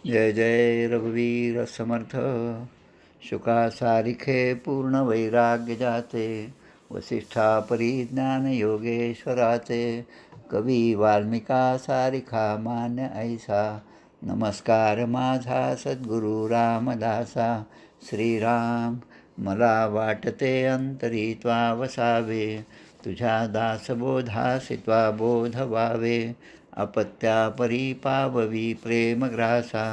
जय जय रघुवीर समर्थ. शुका सारिखे पूर्ण वैराग्य जाते, वसिष्ठा परिज्ञान योगेश्वराचे. कवी वाल्मिका सारिखा मान्य ऐसा, नमस्कार माझा सद्गुरू रामदासा. श्रीराम मला वाटते अंतरी त्वा वसावे, तुझ्या दासबोधासी त्वा बोध व्हावे. अपत्यापरी पाववी प्रेमग्रासा,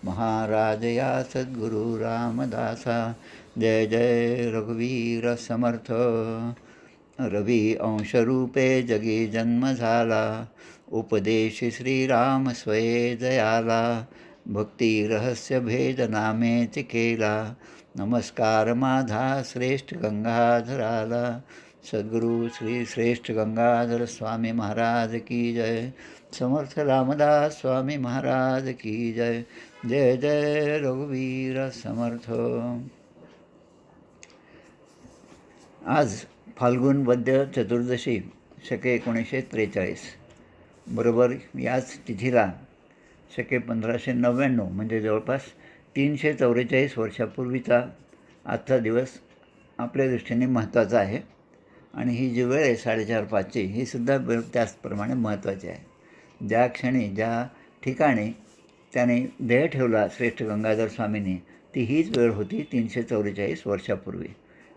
महाराज या सद्गुरू रामदासा. जय जय रघुवीर समर्थ. रवी अंशरूपे जगी जन्म झाला, उपदेशी श्रीराम स्वये जयाला. भक्ती रहस्य भेद नामेच केला, नमस्कार माझा श्रेष्ठ गंगाधराला. सद्गुरू श्री श्रेष्ठ गंगाधर स्वामी महाराज की जय. समर्थ रामदास स्वामी महाराज की जय. जय जय रघुवीर समर्थ. आज फाल्गुन वद्य चतुर्दशी शके 1943, बरोबर याच तिथीला शके 1599 म्हणजे जवळपास 344 वर्षापूर्वीचा आजचा दिवस आपल्या दृष्टीने महत्त्वाचा आहे. आणि ही जी वेळ आहे 4:30-5ची, ही सुद्धा वेळ त्याचप्रमाणे महत्त्वाची आहे. ज्या क्षणी ज्या ठिकाणी त्याने देह ठेवला श्रेष्ठ गंगाधर स्वामींनी, ती हीच वेळ होती 344 वर्षापूर्वी.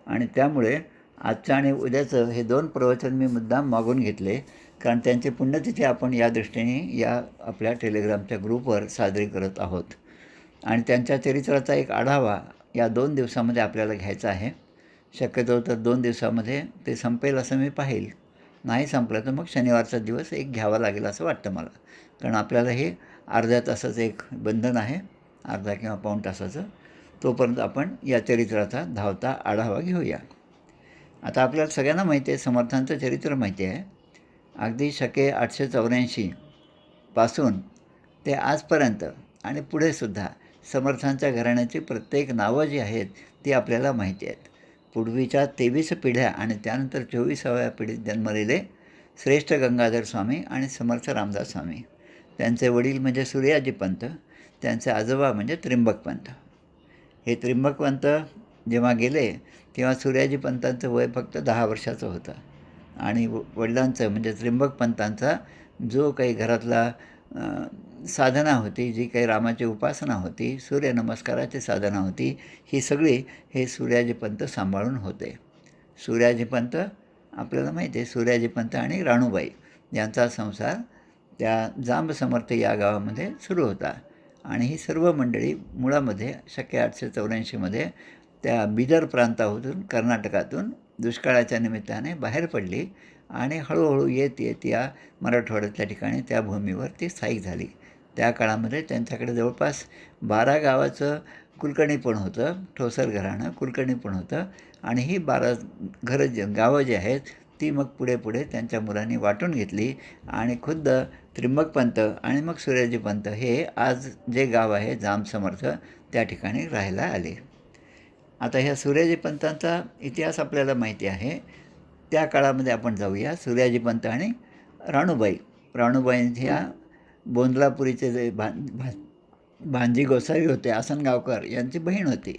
आणि त्यामुळे आजचं आणि उद्याचं हे 2 प्रवचन मी मुद्दाम मागून घेतले, कारण त्यांची पुण्यतिथी आपण या दृष्टीने या आपल्या टेलिग्रामच्या ग्रुपवर साजरी करत आहोत. आणि त्यांच्या चरित्राचा एक आढावा या 2 दिवसामध्ये आपल्याला घ्यायचा आहे. शक्यतो तर 2 दिवसामध्ये ते संपेल असं मी पाहील. नाही संपलं तर मग शनिवारचा दिवस एक घ्यावा लागेल असं वाटतं मला, कारण आपल्याला हे अर्ध्या तासाचं एक बंधन आहे, अर्धा किंवा पाऊण तासाचं. तोपर्यंत आपण या चरित्राचा धावता आढावा घेऊया. आता आपल्याला सगळ्यांना माहिती आहे, समर्थांचं चरित्र माहिती आहे. अगदी शके 884 पासून ते आजपर्यंत आणि पुढेसुद्धा समर्थांच्या घराण्याची प्रत्येक नावं जी आहेत ती आपल्याला माहिती आहेत. पूर्वीच्या 23 पिढ्या आणि त्यानंतर 24व्या पिढीत जन्मलेले श्रेष्ठ गंगाधर स्वामी आणि समर्थ रामदास स्वामी. त्यांचे वडील म्हणजे सूर्याजी पंत, त्यांचे आजोबा म्हणजे त्रिंबक पंत. हे त्रिंबक पंत जेव्हा गेले तेव्हा सूर्याजी पंतांचं वय फक्त 10 वर्षाचं होतं. आणि वडिलांचं म्हणजे त्रिंबक पंतांचा जो काही घरातला साधना होती, जी काही रामाची उपासना होती, सूर्यनमस्काराची साधना होती, ही सगळी हे सूर्याजी पंत सांभाळून होते. सूर्याजी पंत आपल्याला माहिती आहे, सूर्याजी पंत आणि राणूबाई यांचा संसार त्या जांब समर्थ या गावामध्ये सुरू होता. आणि ही सर्व मंडळी मुळामध्ये शके 884 त्या बिदर प्रांतामधून, कर्नाटकातून दुष्काळाच्या निमित्ताने बाहेर पडली आणि हळूहळू येत येत या मराठवाड्यातल्या ठिकाणी त्या भूमीवर ती स्थायिक झाली. त्या काळामध्ये त्यांच्याकडे जवळपास 12 गावाचं कुलकर्णी पण होतं, ठोसर घराणं कुलकर्णी पण होतं. आणि ही 12 गावं जी आहेत ती मग पुढे पुढे त्यांच्या मुलांनी वाटून घेतली. आणि खुद्द त्रिंबक पंत आणि मग सूर्याजी पंत हे आज जे गाव आहे जांब समर्थ, त्या ठिकाणी राहायला आले. आता ह्या सूर्याजी पंतांचा इतिहास आपल्याला माहिती आहे. त्या काळामध्ये आपण जाऊया. सूर्याजी पंत आणि राणूबाई ह्या बोंदलापुरीचे जे भांजी गोसावी होते, आसनगावकर यांची बहीण होती.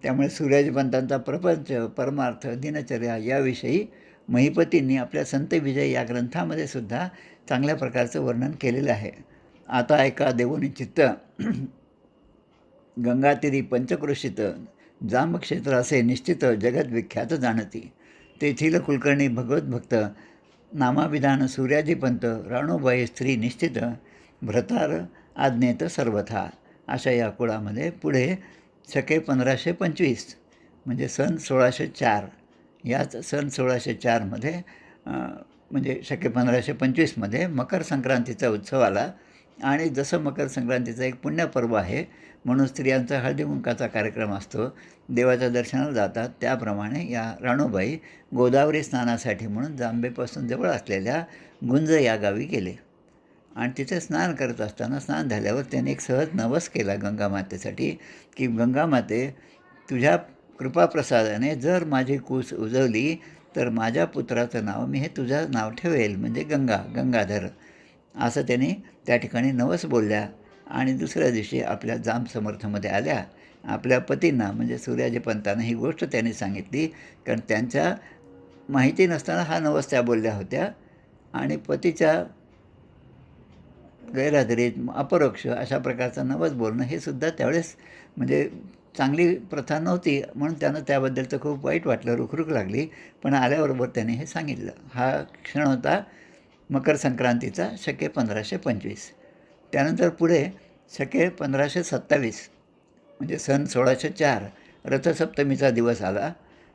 त्यामुळे सूर्याजी पंतांचा प्रपंच, परमार्थ, दिनचर्या याविषयी महिपतींनी आपल्या संत विजय या ग्रंथामध्ये सुद्धा चांगल्या प्रकारचं वर्णन केलेलं आहे. आता ऐका देवोनी चित्त, गंगातीरी पंचक्रोशीत जांब क्षेत्र असे निश्चित जगत विख्यात जाणती. तेथील कुलकर्णी भगवत भक्त, नामाविधान सूर्याजी पंत, राणूबाई स्त्री निश्चित, भ्रतार आज्ञेत सर्वथा. अशा या कुळामध्ये पुढे शके 1525 म्हणजे सन 1604, याच सन 1604मध्ये म्हणजे शके 1525मध्ये मकर संक्रांतीचा उत्सव आला. आणि जसं मकर संक्रांतीचं एक पुण्यपर्व आहे म्हणून स्त्रियांचा हळदीकुंकाचा कार्यक्रम असतो, देवाच्या दर्शनाला जातात, त्याप्रमाणे या राणूबाई गोदावरी स्नानासाठी म्हणून जांबेपासून जवळ असलेल्या गुंज या गावी गेले. आणि तिथे स्नान करत असताना, स्नान झाल्यावर त्यांनी एक सहज नवस केला गंगामातेसाठी, की गंगामाते, तुझ्या कृपाप्रसादाने जर माझी कूस उजवली तर माझ्या पुत्राचं नाव मी हे तुझं नाव ठेवेल, म्हणजे गंगाधर. असं त्यांनी त्या ठिकाणी नवस बोलल्या. आणि दुसऱ्या दिवशी आपल्या जाम समर्थमध्ये आल्या. आपल्या पतींना म्हणजे सूर्याजी पंतांना ही गोष्ट त्यांनी सांगितली, कारण त्यांच्या माहिती नसताना हा नवस त्या बोलल्या होत्या आणि पतीच्या गैरहजेरीत अपरोक्ष अशा प्रकारचं नवस बोलणं हे सुद्धा त्यावेळेस म्हणजे चांगली प्रथा नव्हती, म्हणून त्यानं त्याबद्दलचं खूप वाईट वाटलं, रुखरुख लागली. पण आल्याबरोबर त्याने हे सांगितलं. हा क्षण होता मकर संक्रांतीचा शके 1525. त्यानंतर पुढे शके 1527 म्हणजे सन 1604 रथसप्तमीचा दिवस आला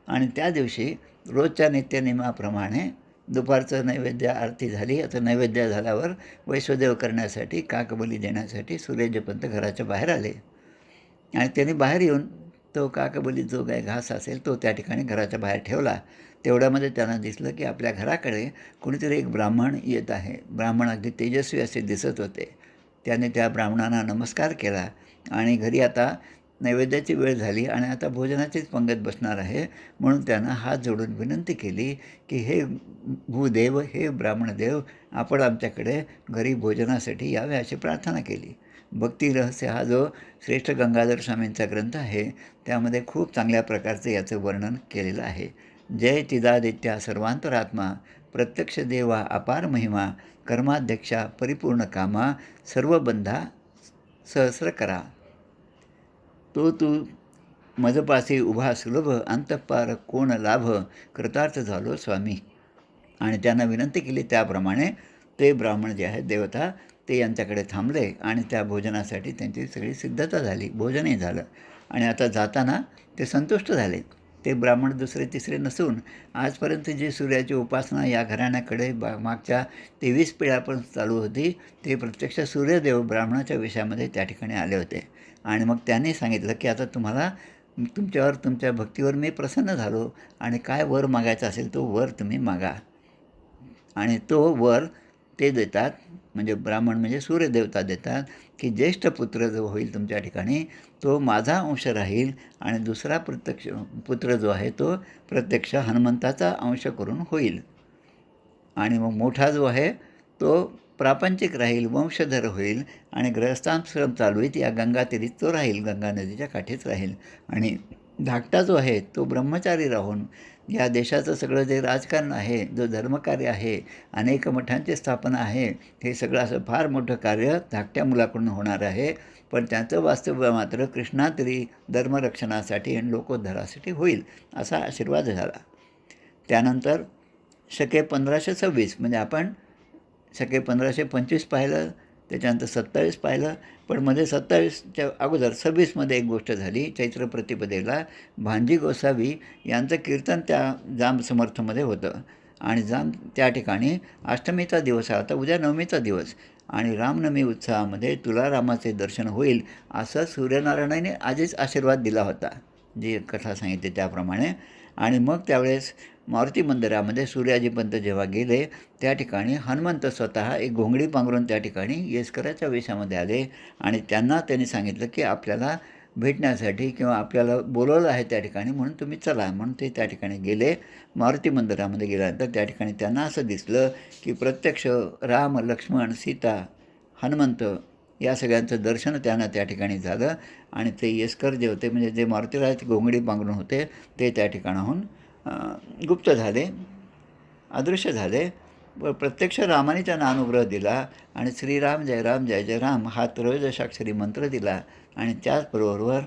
आणि त्या दिवशी रोजच्या नित्यनियमाप्रमाणे दुपारचं नैवेद्य आरती झाली. आता नैवेद्य झाल्यावर वैश्वदेव करण्यासाठी काकबली देण्यासाठी सूर्यजपंत घराच्या बाहेर आले आणि त्यांनी बाहेर येऊन तो काकबली जो काही घास असेल तो त्या ठिकाणी घराच्या बाहेर ठेवला. तेवढ्यामध्ये त्यांना दिसलं की आपल्या घराकडे कोणीतरी एक ब्राह्मण येत आहे. ब्राह्मण अगदी तेजस्वी असे दिसत होते. त्याने त्या ब्राह्मणांना नमस्कार केला आणि घरी आता नैवेद्याची वेळ झाली आणि आता भोजनाचीच पंगत बसणार आहे, म्हणून त्यानं हात जोडून विनंती केली की हे भूदेव, हे ब्राह्मणदेव, आपण आमच्याकडे घरी भोजनासाठी यावे अशी प्रार्थना केली. भक्ती रहस्य हा जो श्रेष्ठ गंगाधर स्वामींचा ग्रंथ आहे त्यामध्ये खूप चांगल्या प्रकारचं याचं वर्णन केलेलं आहे. जय चिदादित्या सर्वांतरात्मा, प्रत्यक्ष देवा अपार महिमा, कर्माध्यक्षा परिपूर्ण कामा, सर्व बंधा सहस्र करा. तो तू मजपासी उभा सुलभ, अंतःपार कोण लाभ, कृतार्थ झालो स्वामी. आणि त्यांना विनंती केली त्याप्रमाणे ते ब्राह्मण जे आहेत देवता ते यांच्याकडे थांबले आणि त्या भोजनासाठी त्यांची सगळी सिद्धता झाली. भोजनही झालं आणि आता जाताना ते संतुष्ट झाले. ते ब्राह्मण दुसरे तिसरे नसून आजपर्यंत जी सूर्याची उपासना या घराण्याकडे मागच्या 23 पिढ्यापर्यंत चालू होती ते प्रत्यक्ष सूर्यदेव ब्राह्मणाच्या विषयामध्ये त्या ठिकाणी आले होते. आणि मग त्यांनी सांगितलं की आता तुम्हाला तुमच्यावर, तुमच्या भक्तीवर मी प्रसन्न झालो आणि काय वर मागायचा असेल तो वर तुम्ही मागा. आणि तो वर ते देतात, म्हणजे ब्राह्मण म्हणजे सूर्यदेवता देतात की ज्येष्ठ पुत्र जो होईल तुमच्या ठिकाणी तो माझा अंश राहील आणि दुसरा प्रत्यक्ष पुत्र जो आहे तो प्रत्यक्ष हनुमंताचा अंश करून होईल. आणि मग मोठा जो आहे तो प्रापंचिक राहील, वंशधर होईल आणि ग्रहस्थाश्रम चालवीत या गंगातीरीत तो राहील, गंगा नदीच्या काठीच राहील. आणि धाकटा जो आहे तो ब्रह्मचारी राहून या देशाचं सगळं जे राजकारण आहे, जो धर्मकार्य आहे, अनेक मठांची स्थापना आहे, हे सगळं असं फार मोठं कार्य धाकट्या मुलाकडून होणार आहे. पण त्याचं वास्तव्य मात्र कृष्णातीरी धर्मरक्षणासाठी आणि लोकोद्धारासाठी होईल असा आशीर्वाद झाला. त्यानंतर शके 1526 म्हणजे आपण शके 1525 पाहिलं, त्याच्यानंतर 27 पाहिलं, पण मध्ये 27च्या अगोदर 26मध्ये एक गोष्ट झाली. चैत्र प्रतिपदेला भांजी गोसावी यांचं कीर्तन त्या जाम समर्थमध्ये होतं आणि जाम त्या ठिकाणी अष्टमीचा दिवस होता, उद्या नवमीचा दिवस आणि रामनवमी उत्सवामध्ये तुला रामाचे दर्शन होईल असं सूर्यनारायणाने आधीच आशीर्वाद दिला होता, जी कथा सांगितली त्याप्रमाणे. आणि मग त्यावेळेस मारुती मंदिरामध्ये सूर्याजीपंत जेव्हा गेले त्या ठिकाणी हनुमंत स्वतः एक घोंगडी पांघरून त्या ठिकाणी येसकराच्या वेशामध्ये आले आणि त्यांनी सांगितलं की आपल्याला भेटण्यासाठी किंवा आपल्याला बोलवलं आहे त्या ठिकाणी, म्हणून तुम्ही चला. म्हणून ते त्या ठिकाणी गेले. मारुती मंदिरामध्ये गेल्यानंतर त्या ठिकाणी त्यांना असं दिसलं की प्रत्यक्ष राम, लक्ष्मण, सीता, हनुमंत या सगळ्यांचं दर्शन त्यांना त्या ठिकाणी झालं आणि ते येसकर जे होते म्हणजे जे मारुतीराज घोंगडी पांघरून होते ते त्या ठिकाणाहून गुप्त झाले, अदृश्य झाले. प्रत्यक्ष रामाने त्यांना अनुग्रह दिला आणि श्रीराम जय राम जय जय राम हा त्रयोदशाक्षरी मंत्र दिला आणि त्याचबरोबर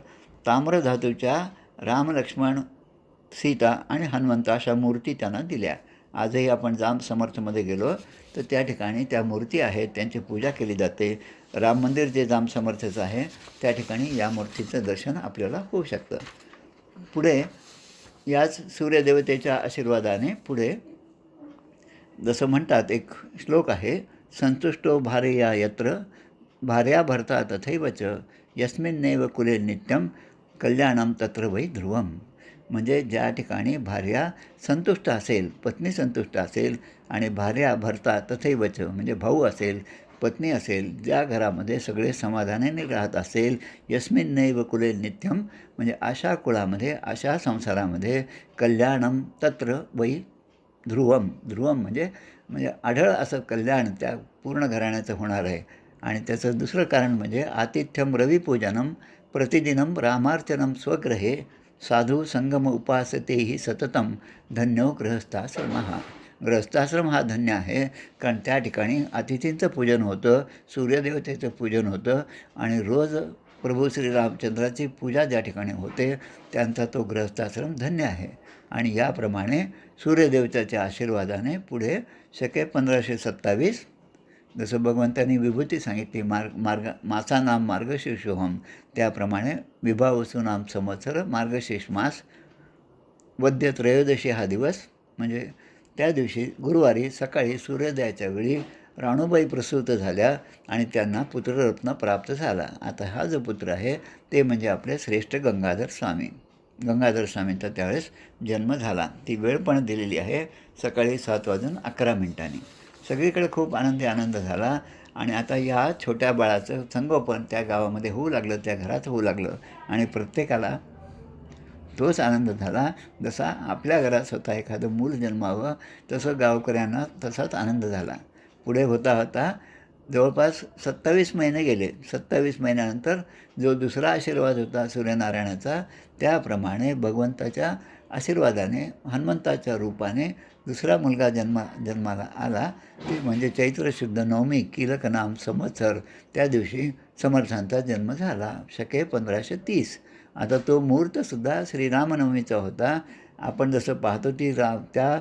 ताम्र धातूच्या राम, लक्ष्मण, सीता आणि हनुमंत अशा मूर्ती त्यांना दिल्या. आजही आपण जाम समर्थमध्ये गेलो तर त्या ठिकाणी त्या मूर्ती आहेत, त्यांची पूजा केली जाते. राम मंदिर जे जाम समर्थचं आहे त्या ठिकाणी या मूर्तीचं दर्शन आपल्याला होऊ शकतं. पुढे याच सूर्यदेवतेच्या आशीर्वादाने पुढे जसं म्हणतात एक श्लोक आहे, संतुष्टो भार्या यत्र भार्या भर्ता तथैवच यस्मिन्नेव कुले नित्यम कल्याणम तत्र वै ध्रुवम. म्हणजे ज्या ठिकाणी भार्या संतुष्ट असेल, पत्नी संतुष्ट असेल आणि भार्या भर्ता तथैवच म्हणजे भाऊ असेल, पत्नी असेल, ज्या घरामध्ये सगळे समाधानाने राहत असेल, यस्मिन्नैव कुले नित्यम म्हणजे अशा कुळामध्ये, अशा संसारामध्ये कल्याणम तत्र वै ध्रुवम. ध्रुवम म्हणजे म्हणजे आढळ असं कल्याण त्या पूर्ण घराण्याचं होणार आहे. आणि त्याचं दुसरं कारण म्हणजे आतिथ्यम रविपूजनम प्रतिदिनम रामार्चनम स्वगृहे साधू संगम उपासतेही सततम धन्यो गृहस्थाश्रमः. गृहस्थाश्रम हा धन्य आहे, कारण त्या ठिकाणी अतिथींचं पूजन होतं, सूर्यदेवतेचं पूजन होतं आणि रोज प्रभू श्रीरामचंद्राची पूजा ज्या ठिकाणी होते त्यांचा तो गृहस्थाश्रम धन्य आहे. आणि याप्रमाणे सूर्यदेवतेच्या आशीर्वादाने पुढे शके 1527 जसं भगवंतांनी विभूती सांगितली मासा नाम मार्गशीर्षोहम, त्याप्रमाणे विभावसू नाम संवत्सर मार्गशीर्ष मास वद्य त्रयोदशी हा दिवस म्हणजे त्या दिवशी गुरुवारी सकाळी सूर्योदयाच्या वेळी राणूबाई प्रसूत झाल्या आणि त्यांना पुत्ररत्न प्राप्त झाला. आता हा जो पुत्र आहे ते म्हणजे आपले श्रेष्ठ गंगाधर स्वामी. गंगाधर स्वामींचा त्यावेळेस जन्म झाला. ती वेळ पण दिलेली आहे, सकाळी 7:11. सगळीकडे खूप आनंद झाला. आणि आता या छोट्या बाळाचं संगोपन त्या गावामध्ये होऊ लागलं, त्या घरात होऊ लागलं आणि प्रत्येकाला तोच आनंद झाला. जसा आपल्या घरात स्वतः एखादं मूल जन्मावं तसं गावकऱ्यांना तसाच आनंद झाला. पुढे होता जवळपास 27 महिने गेले. 27 महिन्यानंतर जो दुसरा आशीर्वाद होता सूर्यनारायणाचा, त्याप्रमाणे भगवंताच्या आशीर्वादाने हनुमंताच्या रूपाने दुसरा मुलगा जन्माला आला. ते म्हणजे चैत्र शुद्ध नवमी कीलक नाम संवत्सर, त्या दिवशी समर्थांचा जन्म झाला शके 1530. आता तो मुहूर्तसुद्धा श्रीरामनवमीचा होता. आपण जसं पाहतो ती त्या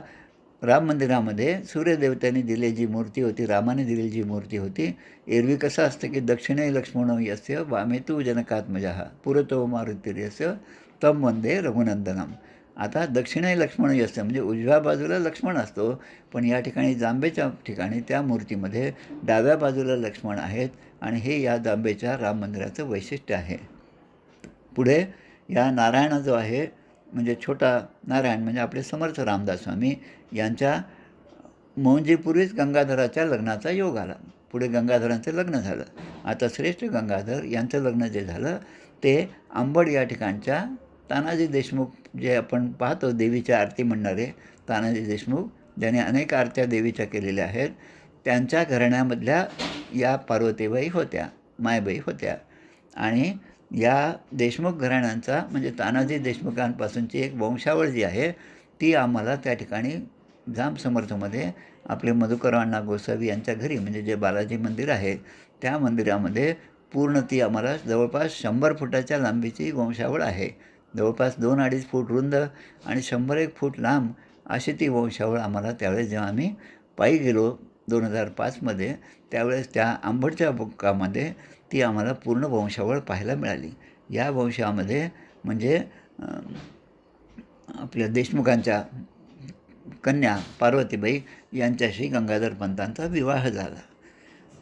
राम मंदिरामध्ये सूर्यदेवतेने दिलेली जी मूर्ती होती, रामाने दिलेली जी मूर्ती होती, एरवी कसं असतं की दक्षिणे लक्ष्मणो यस्य वामेतू जनकात्मजः पुरतो मारुतिर्यस्य तम वंदे रघुनंदनम. आता दक्षिणे लक्ष्मण यस्य म्हणजे उजव्या बाजूला लक्ष्मण असतो, पण या ठिकाणी जांबेच्या ठिकाणी त्या मूर्तीमध्ये डाव्या बाजूला लक्ष्मण आहेत आणि हे या जांबेच्या राम मंदिराचं वैशिष्ट्य आहे. पुढे या नारायण जो आहे म्हणजे छोटा नारायण म्हणजे आपले समर्थ रामदास स्वामी यांच्या मौंजीपूर्वीच गंगाधराच्या लग्नाचा योग आला. पुढे गंगाधरांचं लग्न झालं. आता श्रेष्ठ गंगाधर यांचं लग्न जे झालं ते अंबड या ठिकाणच्या तानाजी देशमुख, जे आपण पाहतो देवीच्या आरती म्हणणारे तानाजी देशमुख, ज्याने अनेक आरत्या देवीच्या केलेल्या आहेत, त्यांच्या घराण्यामधल्या या पार्वतीबाई होत्या, मायबाई होत्या. आणि या देशमुख घराण्यांचा म्हणजे तानाजी देशमुखांपासूनची एक वंशावळ जी आहे ती आम्हाला त्या ठिकाणी जांब समर्थमध्ये आपले मधुकरअण्णा गोसावी यांच्या घरी म्हणजे जे बालाजी मंदिर आहे त्या मंदिरामध्ये पूर्ण ती आम्हाला जवळपास 100 फुटाच्या लांबीची वंशावळ आहे. जवळपास 2-2.5 फूट रुंद आणि 100-1 फूट लांब अशी ती वंशावळ आम्हाला त्यावेळेस जेव्हा आम्ही पायी गेलो 2005मध्ये, त्यावेळेस त्या आंबडच्या बुक्कामध्ये ती आम्हाला पूर्ण वंशावळ पाहायला मिळाली. या वंशामध्ये म्हणजे आपल्या देशमुखांच्या कन्या पार्वतीबाई यांच्याशी गंगाधर पंतांचा विवाह झाला.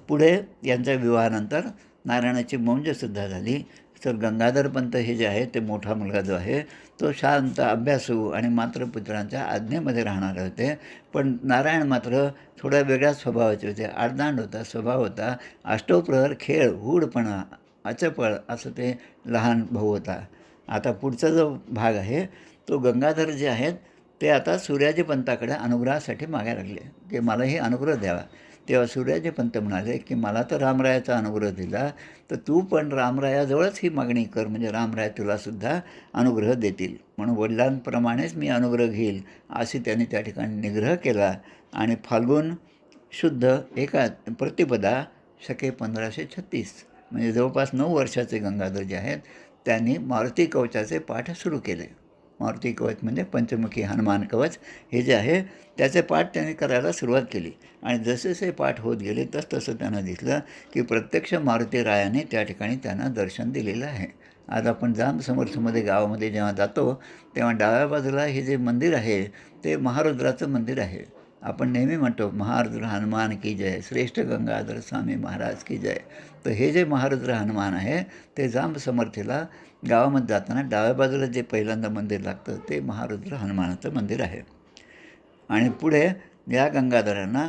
पुढे यांच्या विवाहानंतर नारायणाची मौंजसुद्धा झाली. तर गंगाधर पंत हे जे आहे ते मोठा मुलगा जो आहे तो शांत, अभ्यासू आणि मात्र पुत्रांच्या आज्ञेमध्ये राहणारे होते. पण नारायण मात्र थोड्या वेगळ्याच स्वभावाचे होते. आडदांड होता, स्वभाव होता, अष्टोप्रहर खेळ, हूडपणा, अचपळ असं ते लहान भाऊ होता. आता पुढचा जो भाग आहे तो गंगाधर जे आहेत ते आता सूर्याजी पंताकडे अनुग्रहासाठी मागायला लागले की मलाही अनुग्रह द्यावा. तेव्हा सूर्याजी पंत म्हणाले की मला तर रामरायाचा अनुग्रह दिला, तर तू पण रामरायाजवळच ही मागणी कर, म्हणजे रामराय तुलासुद्धा अनुग्रह देतील. म्हणून वडिलांप्रमाणेच मी अनुग्रह घेईल अशी त्यांनी त्या ठिकाणी निग्रह केला. आणि फाल्गुन शुद्ध एका प्रतिपदा शके 1536 म्हणजे जवळपास 9 वर्षाचे गंगाधर जे आहेत त्यांनी मारुती कवचाचे पाठ सुरू केले. मारुती कवच म्हणजे पंचमुखी हनुमान कवच हे जे आहे त्याचे पाठ त्यांनी करायला सुरुवात केली. आणि जसे पाठ होत गेले तसं त्यांना दिसलं की प्रत्यक्ष मारुती रायाने त्या ठिकाणी त्यांना दर्शन दिलेलं आहे. आज आपण जांब समर्थमध्ये गावामध्ये जेव्हा जातो तेव्हा डाव्या बाजूला हे जे मंदिर आहे ते महारुद्राचं मंदिर आहे. आपण नेहमी म्हणतो महारुद्र हनुमान की जय, श्रेष्ठ गंगाधर स्वामी महाराज की जय. तर हे जे महारुद्र हनुमान आहे ते जांब समर्थीला गावामध्ये जाताना डाव्या बाजूला जे पहिल्यांदा मंदिर लागतं ते महारुद्र हनुमानाचं मंदिर आहे. आणि पुढे या गंगाधरांना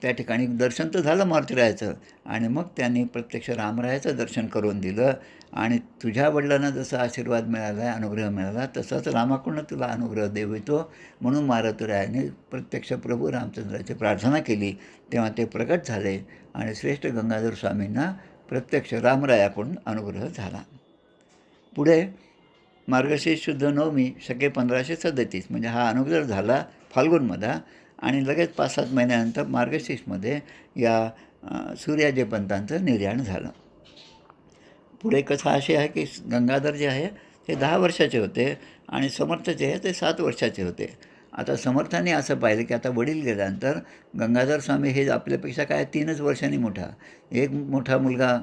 त्या ठिकाणी दर्शन तर झालं मारुतीरायाचं, आणि मग त्यांनी प्रत्यक्ष रामरायाचं दर्शन करून दिलं. आणि तुझ्या वडिलांना जसा आशीर्वाद मिळाला आहे, अनुग्रह मिळाला, तसाच रामाकडून तुला अनुग्रह देवितो. म्हणून मारुतीरायाने प्रत्यक्ष प्रभू रामचंद्राची प्रार्थना केली, तेव्हा ते प्रकट झाले आणि श्रेष्ठ गंगाधर स्वामींना प्रत्यक्ष रामरायाकडून अनुग्रह झाला. पुढे मार्गशीर्ष शुद्ध नवमी शके 1537, म्हणजे हा अनुग्रह झाला फाल्गुनमध्ये, आणि लगेच 5-7 महिन्यानंतर मार्गशीर्षमध्ये या सूर्याजी पंतांचं निर्याण झालं. पुढे कथा अशी आहे की गंगाधर जे आहे ते 10 वर्षाचे होते आणि समर्थ जे आहे ते 7 वर्षाचे होते. आता समर्थांनी असं पाहिलं की आता वडील गेल्यानंतर गंगाधर स्वामी हे आपल्यापेक्षा काय 3च वर्षांनी मोठा, एक मोठा मुलगा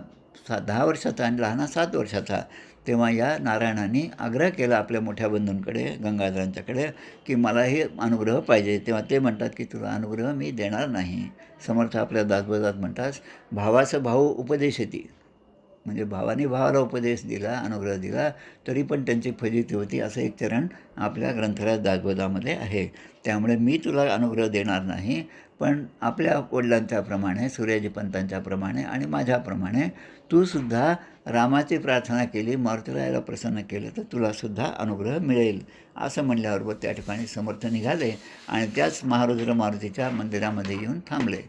10 वर्षाचा आणि लहाना 7 वर्षाचा. तेव्हा या नारायणांनी आग्रह केला आपल्या मोठ्या बंधूंकडे, गंगाधरांच्याकडे, की मला हे अनुग्रह पाहिजे. तेव्हा ते म्हणतात की तुला अनुग्रह मी देणार नाही. समर्थ आपल्या दासबोधात म्हणतात, भावाचं भाऊ उपदेशती, म्हणजे भावाने भावाला उपदेश दिला, अनुग्रह दिला, तरी पण त्यांची फजिती होती, असं एक चरण आपल्या ग्रंथराज दासबोधामध्ये आहे. त्यामुळे मी तुला अनुग्रह देणार नाही, पण आपल्या वडिलांच्याप्रमाणे, सूर्याजी पंतांच्याप्रमाणे आणि माझ्याप्रमाणे तूसुद्धा रामाची प्रार्थना केली, मारुतीरायाला प्रसन्न केलं, तर तुलासुद्धा अनुग्रह मिळेल. असं म्हणल्याबरोबर त्या ठिकाणी समर्थ निघाले आणि त्याच महारुद्र मारुतीच्या मंदिरामध्ये येऊन थांबले.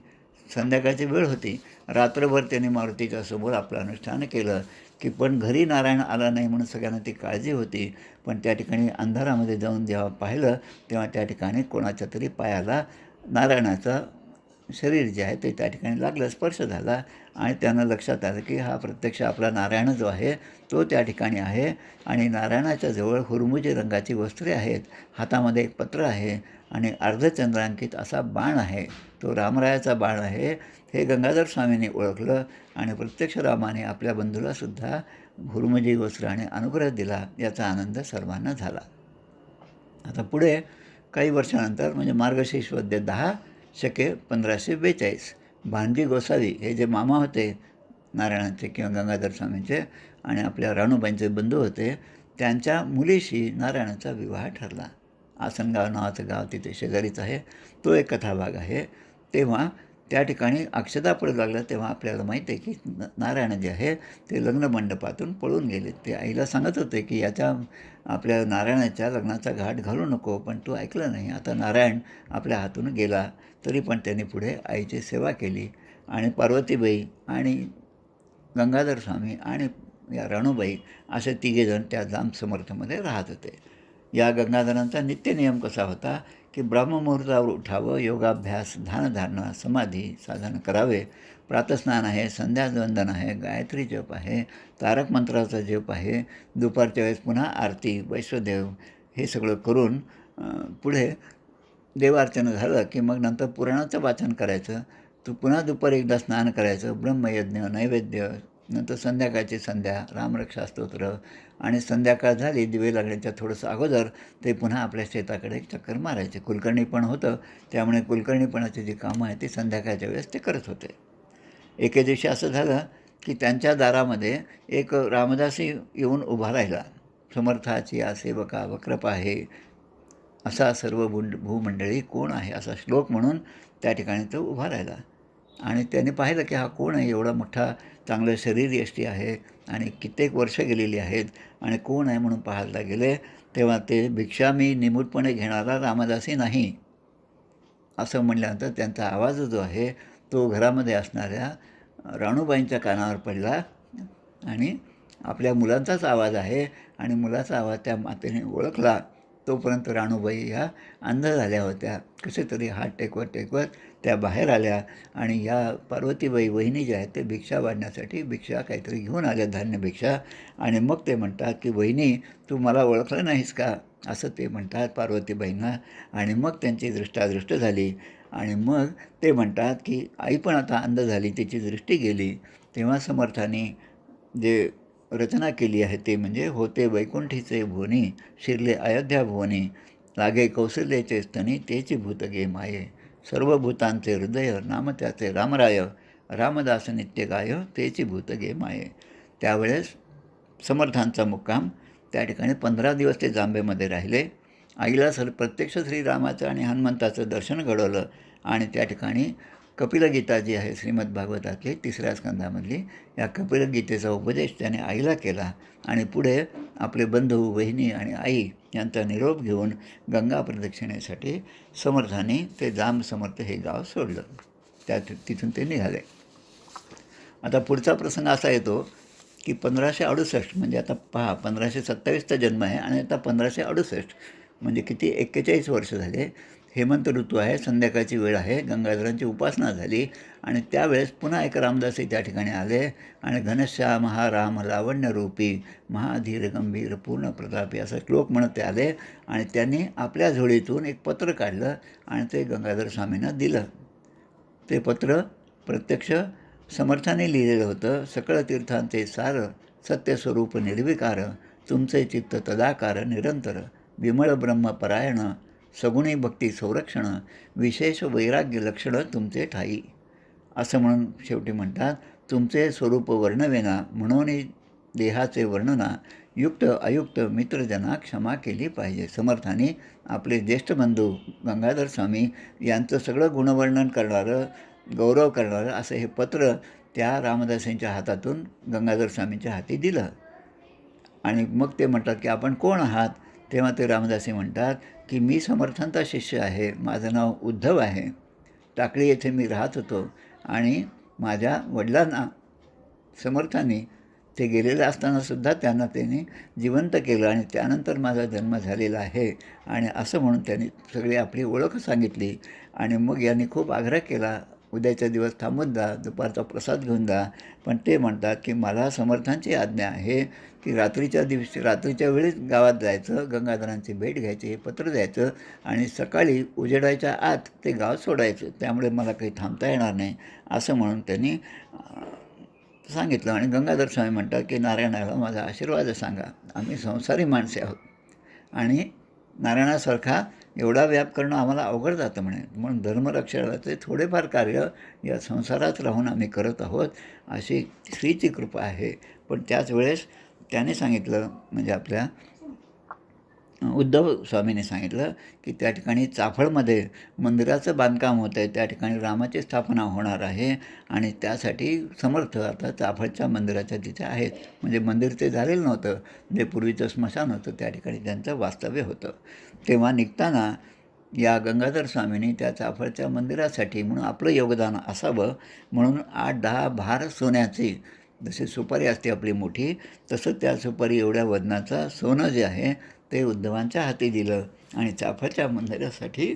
संध्याकाळची वेळ होती. रात्रभर त्यांनी मारुतीच्या समोर आपलं अनुष्ठान केलं, की पण घरी नारायण आला नाही म्हणून सगळ्यांना ती काळजी होती. पण त्या ठिकाणी अंधारामध्ये जाऊन जेव्हा पाहिलं, तेव्हा त्या ठिकाणी कोणाच्या तरी पायाला नारायणाचं शरीर जे आहे ते त्या ठिकाणी लागलं, स्पर्श झाला, आणि त्यांना लक्षात आलं की हा प्रत्यक्ष आपला नारायण जो आहे तो त्या ठिकाणी आहे. आणि नारायणाच्या जवळ हुरमुजी रंगाची वस्त्रे आहेत, हातामध्ये एक पत्र आहे आणि अर्धचंद्रांकित असा बाण आहे, तो रामरायाचा बाण आहे. हे गंगाधर स्वामींनी ओळखलं आणि प्रत्यक्ष रामाने आपल्या बंधूलासुद्धा हुरमुजी वस्त्राने अनुग्रह दिला. याचा आनंद सर्वांना झाला. आता पुढे काही वर्षानंतर, म्हणजे मार्गशीर्ष वद्य 10 शके 1542, भांडी गोसावी हे जे मामा होते नारायणाचे किंवा गंगाधर स्वामींचे आणि आपल्या राणूबाईंचे बंधू होते, त्यांच्या मुलीशी नारायणाचा विवाह ठरला. आसनगाव नावाचं गाव तिथे शेजारीच आहे, तो एक कथाभाग आहे. तेव्हा त्या ठिकाणी अक्षता पडू लागलं, तेव्हा आपल्याला माहीत आहे की नारायण जे आहे ते लग्न मंडपातून पळून गेले. ते आईला सांगत होते की याच्या आपल्या नारायणाच्या लग्नाचा घाट घालू नको, पण तो ऐकलं नाही. आता नारायण आपल्या हातून गेला, तरी पण त्यांनी पुढे आईची सेवा केली. आणि पार्वतीबाई आणि गंगाधर स्वामी आणि या राणूबाई असे तिघेजण त्या जाम समर्थमध्ये राहत होते. या गंगाधरांचा नित्यनियम कसा होता की ब्रह्ममुहूर्तावर उठावं, योगाभ्यास, ध्यानधारणा, समाधी साधन करावे, प्रातस्नान आहे, संध्यावंदन आहे, गायत्री जप आहे, तारक मंत्राचा जप आहे, दुपारच्या वेळेस पुन्हा आरती, वैश्वदेव, हे सगळं करून पुढे देवार्चन झालं की मग नंतर पुराणाचं वाचन करायचं. पुन्हा दुपारी एकदा स्नान करायचं, ब्रह्मयज्ञ, नैवेद्य, नंतर संध्याकाळची संध्या, रामरक्षा स्तोत्र, आणि संध्याकाळ झाली दिवे लागण्याच्या थोडंसं अगोदर ते पुन्हा आपल्या शेताकडे एक चक्कर मारायचे. कुलकर्णीपण होतं, त्यामुळे कुलकर्णीपणाची जी कामं आहेत ती संध्याकाळच्या वेळेस ते करत होते. एके दिवशी असं झालं की त्यांच्या दारामध्ये एक रामदासी येऊन उभा राहिला. समर्थाची या सेवका वक्रपा आहे, असा सर्व भूमंडळी कोण आहे, असा श्लोक म्हणून त्या ठिकाणी तो उभा राहिला. आणि त्याने पाहिलं की हा कोण आहे, एवढा मोठा चांगलं शरीर यष्टी आहे आणि कित्येक वर्ष गेलेली आहेत, आणि कोण आहे म्हणून पाहायला गेले. तेव्हा ते भिक्षा मी निमूटपणे घेणारा रामदासी नाही असं म्हणल्यानंतर त्यांचा आवाज जो आहे तो घरामध्ये असणाऱ्या राणूबाईंच्या कानावर पडला, आणि आपल्या मुलांचाच आवाज आहे, आणि मुलाचा आवाज त्या मातेने ओळखला. तोपर्यंत राणूबाई ह्या अंध झाल्या होत्या. कसे तरी हात टेकवत टेकवत त्या बाहेर आल्या, आणि या पार्वतीबाई वहिनी ज्या आहेत ते भिक्षा वाढण्यासाठी भिक्षा काहीतरी घेऊन आल्या, धान्य भिक्षा. आणि मग ते म्हणतात की वहिनी, तू मला ओळखलं नाहीस का, असं ते म्हणतात पार्वतीबाईंना. आणि मग त्यांची दृष्टादृष्ट झाली, आणि मग ते म्हणतात की आई पण आता अंध झाली, तिची दृष्टी गेली. तेव्हा समर्थांनी जे रचना केली आहे ते म्हणजे, होते वैकुंठीचे भुवनी, शिरले अयोध्या भुवनी, लागे कौशल्याचे स्तनी, तेची भूतगे माये, सर्व भूतांचे हृदय, नाम त्याचे रामराय, रामदास नित्य गाय, तेची भूतगे माये. त्यावेळेस समर्थांचा मुक्काम त्या ठिकाणी 15 दिवस ते जांबेमध्ये राहिले. आईला प्रत्यक्ष श्रीरामाचं आणि हनुमंताचं दर्शन घडवलं, आणि त्या ठिकाणी कपिलगीता जी आहे श्रीमद भागवतातली 3ऱ्या स्कंदामधली, या कपिलगीतेचा उपदेश त्याने आईला केला आणि पुढे आपले बंधू, वहिनी आणि आई यांचा निरोप घेऊन गंगा प्रदक्षिणेसाठी समर्थांनी ते जांब समर्थ हे गाव सोडलं. तिथून ते निघाले. आता पुढचा प्रसंग असा येतो की 1568 म्हणजे आता पहा 1527चा जन्म आहे आणि आता 1568 म्हणजे किती 41 वर्ष झाले. हेमंत ऋतू आहे, संध्याकाळची वेळ आहे, गंगाधरांची उपासना झाली आणि त्यावेळेस पुन्हा एक रामदासी त्या ठिकाणी आले आणि घनश्याम महाराम लावण्यरूपी महाधीर गंभीर पूर्ण प्रतापी असा श्लोक म्हणत ते आले आणि त्यांनी आपल्या झोळीतून एक पत्र काढलं आणि ते गंगाधर स्वामींना दिलं. ते पत्र प्रत्यक्ष समर्थाने लिहिलेलं होतं. सकळ तीर्थांचे सार सत्यस्वरूप निर्विकार, तुमचे चित्त तदाकार निरंतर, विमळ ब्रह्मपरायण, सगुणी भक्ती संरक्षण, विशेष वैराग्य लक्षणं तुमचे ठाई, असं म्हणून शेवटी म्हणतात. तुमचे स्वरूप वर्णवेना म्हणून देहाचे वर्णना, युक्त अयुक्त मित्रजना क्षमा केली पाहिजे. समर्थांनी आपले ज्येष्ठ बंधू गंगाधर स्वामी यांचं सगळं गुणवर्णन करणारं, गौरव करणारं असं हे पत्र त्या रामदासींच्या हातातून गंगाधर स्वामींच्या हाती दिलं. आणि मग ते म्हणतात की आपण कोण आहात? तेव्हा ते रामदासी म्हणतात की मी समर्थांचा शिष्य आहे, माझं नाव उद्धव आहे, टाकळी येथे मी राहत होतो आणि माझ्या वडिलांना समर्थांनी ते गेलेले असतानासुद्धा त्यांना त्यांनी जिवंत केलं आणि त्यानंतर माझा जन्म झालेला आहे. आणि असं म्हणून त्यांनी सगळी आपली ओळख सांगितली. आणि मग यांनी खूप आग्रह केला, उद्याचा दिवस थांबून जा, दुपारचा प्रसाद घेऊन जा. पण ते म्हणतात की मला समर्थांची आज्ञा आहे की रात्रीच्या वेळीच गावात जायचं, गंगाधरांची भेट घ्यायची, हे पत्र द्यायचं आणि सकाळी उजेडायच्या आत ते गाव सोडायचं, त्यामुळे मला काही थांबता येणार नाही असं म्हणून त्यांनी सांगितलं. आणि गंगाधर स्वामी म्हणतात की नारायणाला माझा आशीर्वाद सांगा, आम्ही संसारी माणसे आहोत आणि नारायणासारखा एवढा व्याप करणं आम्हाला अवघड जातं म्हणे, म्हणून धर्मरक्षणाचे थोडेफार कार्य या संसारात राहून आम्ही करत आहोत, अशी श्रीची कृपा आहे. पण त्याच वेळेस त्याने सांगितलं, म्हणजे आपल्या उद्धव स्वामीने सांगितलं की त्या ठिकाणी चाफळमध्ये मंदिराचं बांधकाम होतं आहे, त्या ठिकाणी रामाची स्थापना होणार आहे आणि त्यासाठी समर्थ आता चाफळच्या मंदिराच्या तिथे आहेत. म्हणजे मंदिर ते झालेलं नव्हतं, जे पूर्वीचं स्मशान होतं त्या ठिकाणी त्यांचं वास्तव्य होतं. तेव्हा निघताना या गंगाधर स्वामींनी त्या चाफळच्या मंदिरासाठी म्हणून आपलं योगदान असावं म्हणून 8-10 भार सोन्याची, जशी सुपारी असते आपली मोठी, तसं त्या सुपारी एवढ्या वजनाचं सोनं जे आहे ते उद्धवांच्या हाती दिलं आणि चाफळच्या मंदिरासाठी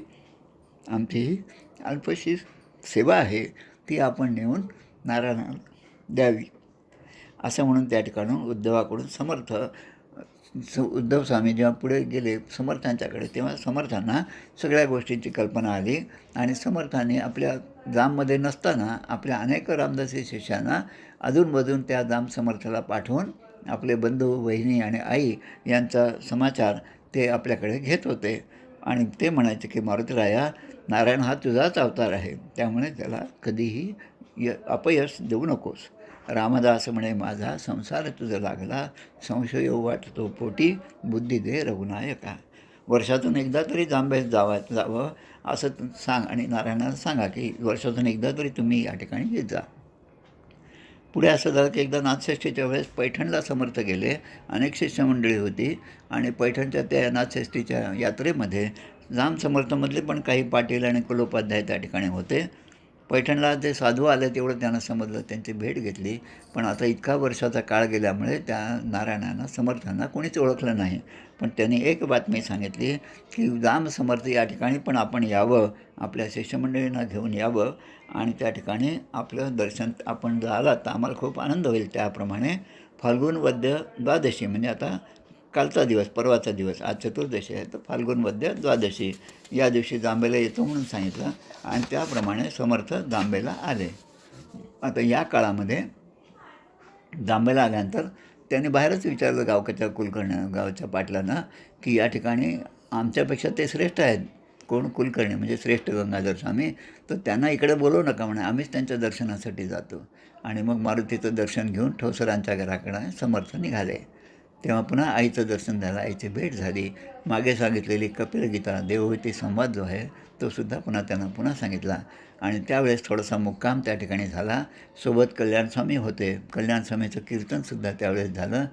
आमची ही अल्पशी सेवा आहे ती आपण नेऊन नारायणाला द्यावी, असं म्हणून त्या ठिकाणून उद्धवाकडून उद्धव स्वामी जेव्हा पुढे गेले समर्थांच्याकडे, तेव्हा समर्थांना सगळ्या गोष्टींची कल्पना आली आणि समर्थांनी आपल्या जाममध्ये नसताना आपल्या अनेक रामदासी शिष्यांना अधूनमधून त्या जाम समर्थाला पाठवून आपले बंधू, वहिनी आणि आई यांचा समाचार ते आपल्याकडे घेत होते. आणि ते म्हणायचे की मारुतीराया, नारायण हा तुझाच अवतार आहे, त्यामुळे त्याला कधीही अपयश देऊ नकोस. रामदास म्हणे माझा संसार तुझं लागला, संशय वाटतो पोटी, बुद्धी दे रघुनायका. वर्षातून एकदा तरी जांभेस जावं असं सांग आणि नारायणाला सांगा की वर्षातून एकदा तरी तुम्ही या ठिकाणी येत जा. पुढे असं झालं की एकदा नाथषष्ठीच्या वेळेस पैठणला समर्थ गेले, अनेक शिष्यमंडळी होती आणि पैठणच्या त्या नाथषष्ठीच्या यात्रेमध्ये जाम समर्थमधले पण काही पाटील आणि कुलोपाध्याय त्या ठिकाणी होते. पैठणला जे साधू आले तेवढं त्यांना समजलं, त्यांची भेट घेतली. पण आता इतका वर्षाचा काळ गेल्यामुळे त्या नारायणांना समर्थांना कोणीच ओळखलं नाही. पण त्यांनी एक बातमी सांगितली की जाम समर्थ या ठिकाणी पण आपण यावं, आपल्या शिष्यमंडळींना घेऊन यावं आणि त्या ठिकाणी आपलं दर्शन आपण झालं तर आम्हाला खूप आनंद होईल. त्याप्रमाणे फाल्गुन वद्य द्वादशी म्हणजे आता कालचा दिवस, परवाचा दिवस, आज चतुर्दशी आहे, तर फाल्गुन वद्य द्वादशी या दिवशी जांबेला येतो म्हणून सांगितलं आणि त्याप्रमाणे समर्थ जांबेला आले. आता या काळामध्ये जांबेला आल्यानंतर त्यांनी बाहेरच विचारलं गावच्या पाटलांना की या ठिकाणी आमच्यापेक्षा ते श्रेष्ठ आहेत, कोण? कुलकर्णी म्हणजे श्रेष्ठ गंगाधर स्वामी, तर त्यांना इकडे बोलवू नका म्हणे, आम्हीच त्यांच्या दर्शनासाठी जातो. आणि मग मारुतीचं दर्शन घेऊन ठोसरांच्या घराकडे समर्थ निघाले. तेव्हा पुन्हा आईचं दर्शन झालं, आईची भेट झाली. मागे सांगितलेली कपिलगीता देवहूती संवाद जो आहे तो सुद्धा पुन्हा त्यांना सांगितला. आणि त्यावेळेस थोडासा मुक्काम त्या ठिकाणी झाला. सोबत कल्याणस्वामी होते. कल्याणस्वामीचं कीर्तनसुद्धा त्यावेळेस झालं.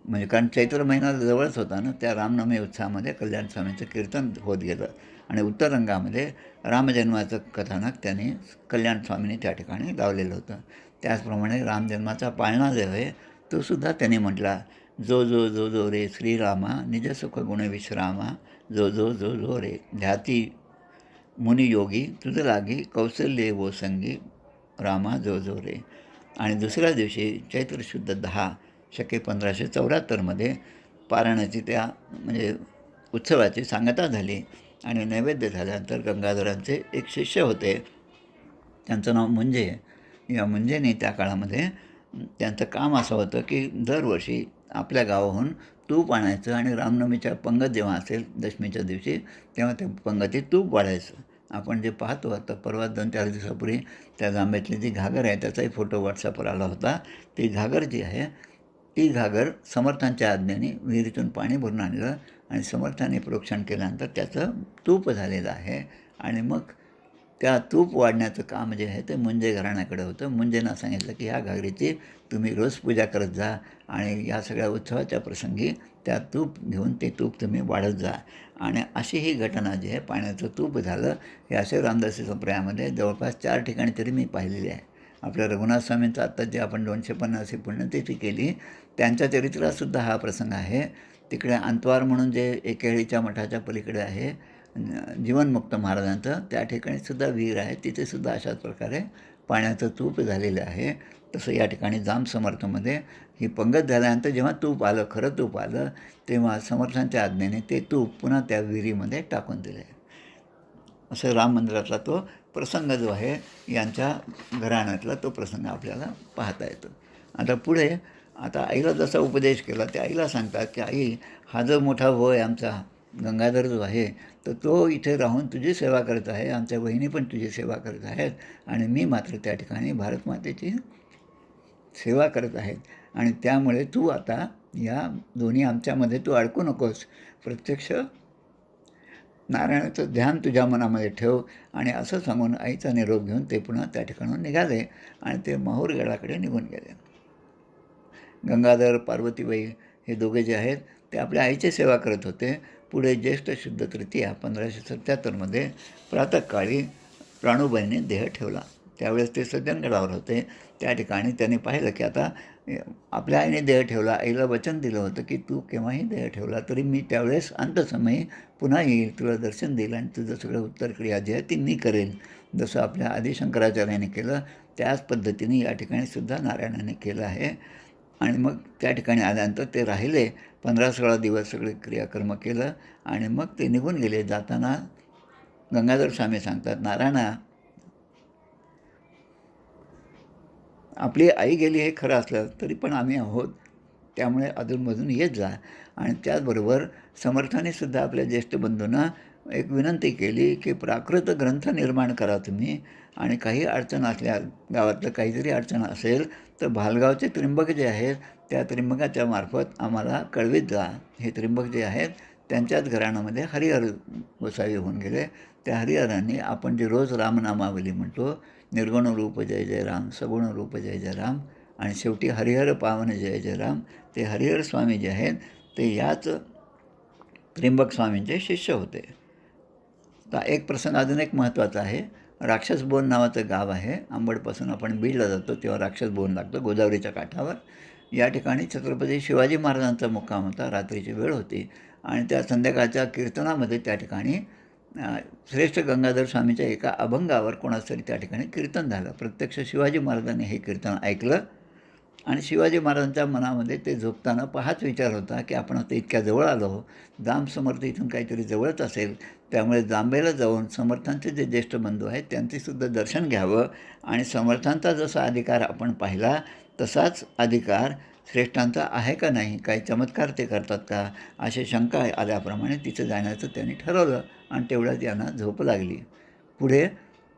म्हणजे कारण चैत्र महिना जवळच होता ना, त्या रामनवमी उत्सवामध्ये कल्याणस्वामीचं कीर्तन होत गेलं आणि उत्तर रंगामध्ये रामजन्माचं कथानक त्यांनी कल्याणस्वामींनी त्या ठिकाणी लावलेलं होतं. त्याचप्रमाणे रामजन्माचा पाळणा जो आहे तोसुद्धा त्यांनी म्हटला, जो जो जो जो रे श्रीरामा निजसुख गुण विश्रामा, जो जो जो जो रे ध्याती मुनियोगी तुझ लागी कौशल्ये वो संगी रामा जो जो रे. आणि दुसऱ्या दिवशी चैत्र शुद्ध 10 शके 1574 पारायणाची त्या म्हणजे उत्सवाची सांगता झाली आणि नैवेद्य झाल्यानंतर गंगाधरांचे एक शिष्य होते, त्यांचं नाव मुंजे. या मुंजेने त्या काळामध्ये त्यांचं काम असं होतं की दरवर्षी आपल्या गावाहून तूप आणायचं आणि रामनवमीच्या पंगत जेव्हा असेल दशमीच्या दिवशी तेव्हा ते पंगतीत तूप वाढायचं. आपण जे पाहतो आता परवा 2-4 दिवसापूर्वी त्या जांभ्यातली जी घागर आहे त्याचाही फोटो व्हॉट्सअपवर आला होता. ती घागर जी आहे ती घागर समर्थांच्या आज्ञेने विहिरीतून पाणी भरून आणलं आणि समर्थांनी प्रोक्षण केल्यानंतर त्याचं तूप झालेलं आहे. आणि मग त्या तूप वाढण्याचं काम जे आहे ते मुंजे घराण्याकडे होतं. मुंजेंना सांगितलं की ह्या घागरीची तुम्ही रोज पूजा करत जा आणि या सगळ्या उत्सवाच्या प्रसंगी त्या तूप घेऊन ते तूप तुम्ही वाढत जा. आणि अशी ही घटना जी आहे पाण्याचं तूप झालं हे असे रामदासी संप्रदायामध्ये जवळपास 4 ठिकाणी तरी मी पाहिलेली आहे. आपल्या रघुनाथ स्वामींचं आत्ता जे आपण 250 पुण्यतिथी केली त्यांच्या चरित्रातसुद्धा हा प्रसंग आहे. तिकडे अंतवार म्हणून जे एकेळीच्या मठाच्या पलीकडे आहे जीवनमुक्त महाराजांचं, त्या ठिकाणीसुद्धा विहीर आहे. तिथेसुद्धा अशाच प्रकारे पाण्याचं तूप झालेलं आहे. तसं या ठिकाणी जाम समर्थमध्ये ही पंगत झाल्यानंतर जेव्हा तूप आलं, खरं तूप आलं, तेव्हा समर्थांच्या आज्ञेने ते तूप पुन्हा त्या विहिरीमध्ये टाकून दिले. असं राम मंदिरातला तो प्रसंग जो आहे यांच्या घराण्यातला तो प्रसंग आपल्याला पाहता येतो. आता पुढे आता आईला जसा उपदेश केला त्या आईला सांगतात की आई, हा जो मोठा भाऊ आहे आमचा गंगाधर जो आहे तर तो इथे राहून तुझी सेवा करत आहे, आमच्या बहिणी पण तुझी सेवा करत आहेत आणि मी मात्र त्या ठिकाणी भारतमातेची सेवा करत आहेत आणि त्यामुळे तू आता या दोन्ही आमच्यामध्ये तू अडकू नकोस. प्रत्यक्ष नारायणाचं ध्यान तुझ्या मनामध्ये ठेव. आणि असं सांगून आईचा निरोप घेऊन ते पुन्हा त्या ठिकाणून निघाले आणि ते माहूरगडाकडे निघून गेले. गंगाधर, पार्वतीबाई हे दोघे जे आहेत ते आपल्या आईची सेवा करत होते. पुढे ज्येष्ठ शुद्ध तृतीया 1577 प्रातःकाळी राणूबाईंनी देह ठेवला. त्यावेळेस ते सज्जनगडावर होते. त्या ठिकाणी त्यांनी पाहिलं की आता आपल्या आईने देह ठेवला. आईला वचन दिलं होतं की तू केव्हाही देह ठेवला तरी मी त्यावेळेस अंतसमयी पुन्हा येईल, तुला दर्शन देईल आणि तुझं सगळं उत्तरक्रिया जी आहे ती मी करेल. जसं आपल्या आदिशंकराचार्याने केलं त्याच पद्धतीने या ठिकाणीसुद्धा नारायणाने केलं आहे. आणि मग त्या ठिकाणी आल्यानंतर ते राहिले 15-16 दिवस सगळे क्रियाकर्म केलं आणि मग ते निघून गेले. जाताना गंगाधर स्वामी सांगतात, नारायणा, आपली आई गेली हे खरं असलं तरी पण आम्ही आहोत, त्यामुळे अधूनमधून येत जा. आणि त्याचबरोबर समर्थानेसुद्धा आपल्या ज्येष्ठ बंधूंना एक विनंती केली की प्राकृत ग्रंथ निर्माण करा तुम्ही आणि काही अडचण असल्या गावातलं काहीतरी अडचण असेल तर भालगावचे त्रिंबक जे आहेत त्या त्रिंबकाच्या मार्फत आम्हाला कळवीत जा. हे त्रिंबक जे आहेत त्यांच्याच घराण्यामध्ये हरिहर गोसावी होऊन गेले. त्या हरिहरांनी आपण जे रोज रामनामावली म्हणतो, निर्गुण रूप जय जय राम, सगुण रूप जय जय राम आणि शेवटी हरिहर पावन जय जय राम, ते हरिहर स्वामी जे आहेत ते याच त्र्यंबक स्वामींचे शिष्य होते. तर एक प्रसंग अजून एक महत्त्वाचा आहे. राक्षसबोन नावाचं गाव आहे. अंबडपासून आपण बीडला जातो तेव्हा राक्षसबोन लागतं गोदावरीच्या काठावर. या ठिकाणी छत्रपती शिवाजी महाराजांचा मुक्काम होता. रात्रीची वेळ होती आणि त्या संध्याकाळच्या कीर्तनामध्ये त्या ठिकाणी श्रेष्ठ गंगाधर स्वामीच्या एका अभंगावर कोणाचं तरी त्या ठिकाणी कीर्तन झालं. प्रत्यक्ष शिवाजी महाराजांनी हे कीर्तन ऐकलं आणि शिवाजी महाराजांच्या मनामध्ये ते झोपताना हाच विचार होता की आपण आता इतक्या जवळ आलो, जांब समर्थ इथून काहीतरी जवळच असेल, त्यामुळे जांबेला जाऊन समर्थांचे जे ज्येष्ठ बंधू आहेत त्यांचेसुद्धा दर्शन घ्यावं आणि समर्थांचा जसा अधिकार आपण पाहिला तसाच अधिकार श्रेष्ठांचा आहे का नाही, काही चमत्कार ते करतात का, अशी शंका आल्याप्रमाणे तिथं जाण्याचं त्यांनी ठरवलं आणि तेवढ्यात यांना झोप लागली. पुढे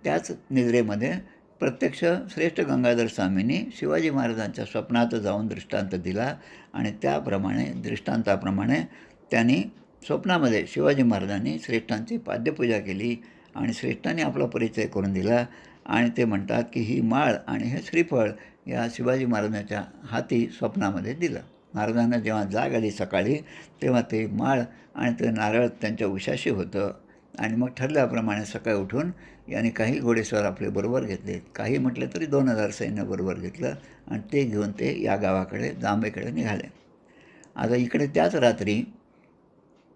त्याच निद्रेमध्ये प्रत्यक्ष श्रेष्ठ गंगाधर स्वामींनी शिवाजी महाराजांच्या स्वप्नात जाऊन दृष्टांत दिला आणि त्याप्रमाणे दृष्टांताप्रमाणे त्यांनी स्वप्नामध्ये शिवाजी महाराजांनी श्रेष्ठांची पाद्यपूजा केली आणि श्रेष्ठांनी आपला परिचय करून दिला आणि ते म्हणतात की ही माळ आणि हे श्रीफळ या शिवाजी महाराजांच्या हाती स्वप्नामध्ये दिलं. महाराजांना जेव्हा जाग आली सकाळी, तेव्हा ते माळ आणि ते नारळ त्यांच्या उशाशी होतं. आणि मग ठरल्याप्रमाणे सकाळी उठून यांनी काही घोडेस्वार आपले बरोबर घेतले, काही म्हटलं तरी 2000 सैन्य बरोबर घेतलं आणि ते घेऊन ते या गावाकडे जांभेकडे निघाले. आता इकडे त्याच रात्री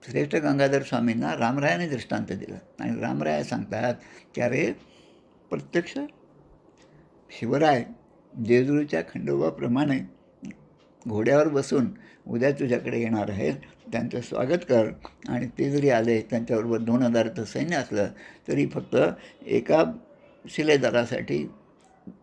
श्रेष्ठ गंगाधर स्वामींना रामरायाने दृष्टांत दिलं आणि रामराय सांगतात की अरे प्रत्यक्ष शिवराय जेजुरीच्या खंडोबाप्रमाणे घोड्यावर बसून उद्या तुझ्याकडे येणार आहेत, त्यांचं स्वागत कर. आणि ते जरी आले, त्यांच्याबरोबर 2000चं सैन्य असलं तरी फक्त एका शिलेदारासाठी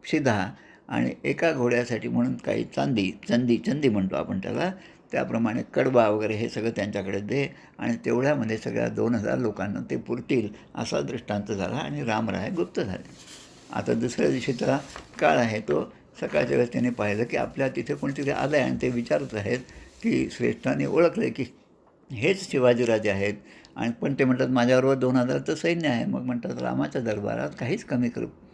शिधा आणि एका घोड्यासाठी म्हणून काही चंदी म्हणतो आपण त्याला, त्याप्रमाणे कडबा वगैरे हे सगळं त्यांच्याकडे दे आणि तेवढ्यामध्ये सगळ्या 2000 लोकांना ते पुरतील असा दृष्टांत झाला आणि रामराय गुप्त झाले. आता दुसऱ्या दिवशीचा काळ आहे, तो सकाळच्या वेळेस त्याने पाहिलं की आपल्या तिथे कोणतरी आलं आहे आणि ते विचारत आहेत की श्रेष्ठांनी ओळखले की हेच शिवाजीराजे आहेत. आणि पण ते म्हणतात माझ्याबरोबर 2000चं सैन्य आहे. मग म्हणतात रामाच्या दरबारात काहीच कमी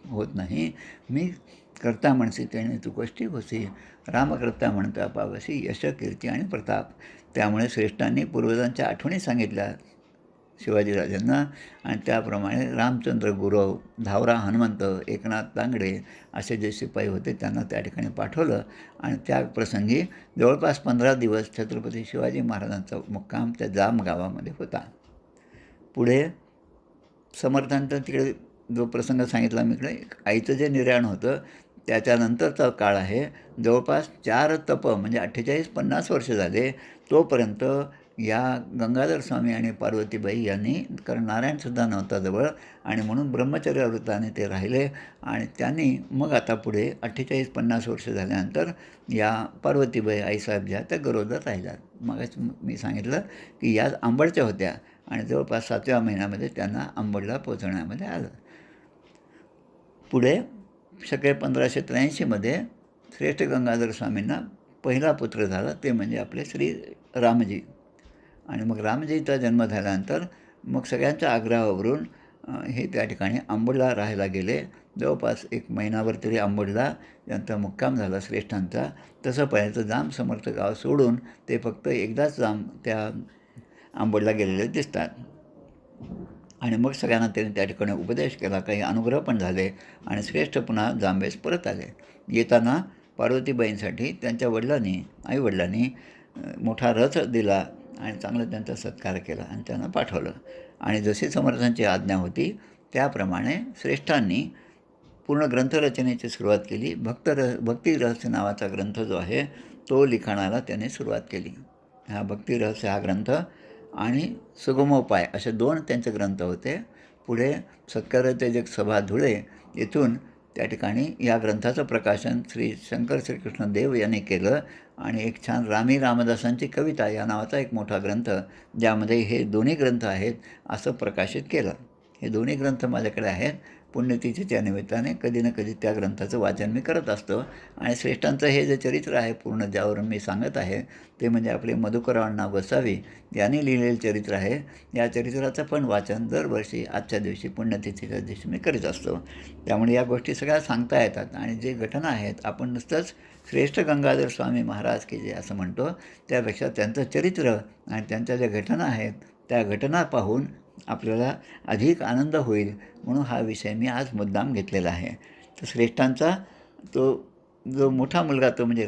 होत नाही. मी करता म्हणसी त्याने तू कष्टी होसी, रामकर्ता म्हणता पावसी यश कीर्ती आणि प्रताप. त्यामुळे श्रेष्ठांनी पूर्वजांच्या आठवणी सांगितल्या शिवाजीराजांना आणि त्याप्रमाणे रामचंद्र गुरव, धावरा हनुमंत, एकनाथ तांगडे असे जे शिपाई होते त्यांना त्या ठिकाणी पाठवलं. आणि त्या प्रसंगी जवळपास 15 दिवस छत्रपती शिवाजी महाराजांचा मुक्काम त्या जाम गावामध्ये होता. पुढे समर्थांचा तिकडे जो प्रसंग सांगितला मी इकडे, आईचं जे निर्याण होतं त्याच्यानंतरचा काळ आहे. जवळपास 4 तप म्हणजे 48-50 वर्ष झाले. तोपर्यंत या गंगाधर स्वामी आणि पार्वतीबाई यांनी, कारण नारायणसुद्धा नव्हता जवळ आणि म्हणून ब्रह्मचर्य व्रताने ते राहिले. आणि त्यांनी मग आता पुढे 48-50 वर्ष झाल्यानंतर या पार्वतीबाई आईसाहेब ज्या त्या गरोदर राहिल्या. मगच मी सांगितलं की या अंबडच्या होत्या आणि जवळपास 7व्या महिन्यामध्ये त्यांना अंबडला पोचवण्यामध्ये आलं. पुढे शके 1583मध्ये श्रेष्ठ गंगाधर स्वामींना पहिला पुत्र झाला, ते म्हणजे आपले श्री रामजी. आणि मग रामजीचा जन्म झाल्यानंतर मग सगळ्यांच्या आग्रहावरून हे त्या ठिकाणी अंबडला राहायला गेले. जवळपास 1 महिनाभर तरी अंबडला त्यांचा मुक्काम झाला श्रेष्ठांचा. तसं पाहिलं जाम समर्थ गाव सोडून ते फक्त एकदाच जाम त्या अंबडला गेलेले दिसतात. आणि मग सगळ्यांना त्यांनी त्या ठिकाणी उपदेश केला, काही अनुग्रह पण झाले आणि श्रेष्ठ पुन्हा जांबेस परत आले. येताना पार्वतीबाईंसाठी त्यांच्या आईवडिलांनी मोठा रथ दिला आणि चांगला त्यांचा सत्कार केला आणि त्यांना पाठवलं. आणि जशी समर्थांची आज्ञा होती त्याप्रमाणे श्रेष्ठांनी पूर्ण ग्रंथरचनेची सुरुवात केली. भक्तिरहस्य नावाचा ग्रंथ जो आहे तो लिखाणाला त्यांनी सुरुवात केली. हा भक्तिरहस्य हा ग्रंथ आणि सुगमोपाय असे 2 त्यांचे ग्रंथ होते. पुढे सत्कारोत्तेजक सभा धुळे येथून त्या ठिकाणी या ग्रंथाचं प्रकाशन श्री शंकर श्रीकृष्ण देव यांनी केलं आणि एक छान रामी रामदासांची कविता या नावाचा एक मोठा ग्रंथ, ज्यामध्ये हे दोन्ही ग्रंथ आहेत, असं प्रकाशित केलं. हे दोन्ही ग्रंथ माझ्याकडे आहेत. पुण्यतिथीच्या निमित्ताने कधी ना कधी त्या ग्रंथाचं वाचन मी करत असतो. आणि श्रेष्ठांचं हे जे चरित्र आहे पूर्ण, ज्यावरून मी सांगत आहे, ते म्हणजे आपले मधुकरअण्णा गोसावी यांनी लिहिलेलं चरित्र आहे. या चरित्राचं पण वाचन दरवर्षी आजच्या दिवशी पुण्यतिथीच्या दिवशी मी करीत असतो. त्यामुळे या गोष्टी सगळ्या सांगता येतात. आणि जे घटना आहेत, आपण नुसतंच श्रेष्ठ गंगाधर स्वामी महाराज की जे असं म्हणतो, त्यापेक्षा त्यांचं चरित्र आणि त्यांच्या ज्या घटना आहेत त्या घटना पाहून आपल्याला अधिक आनंद होईल, म्हणून हा विषय मी आज मुद्दाम घेतलेला आहे. तर श्रेष्ठांचा तो जो मोठा मुलगा तो म्हणजे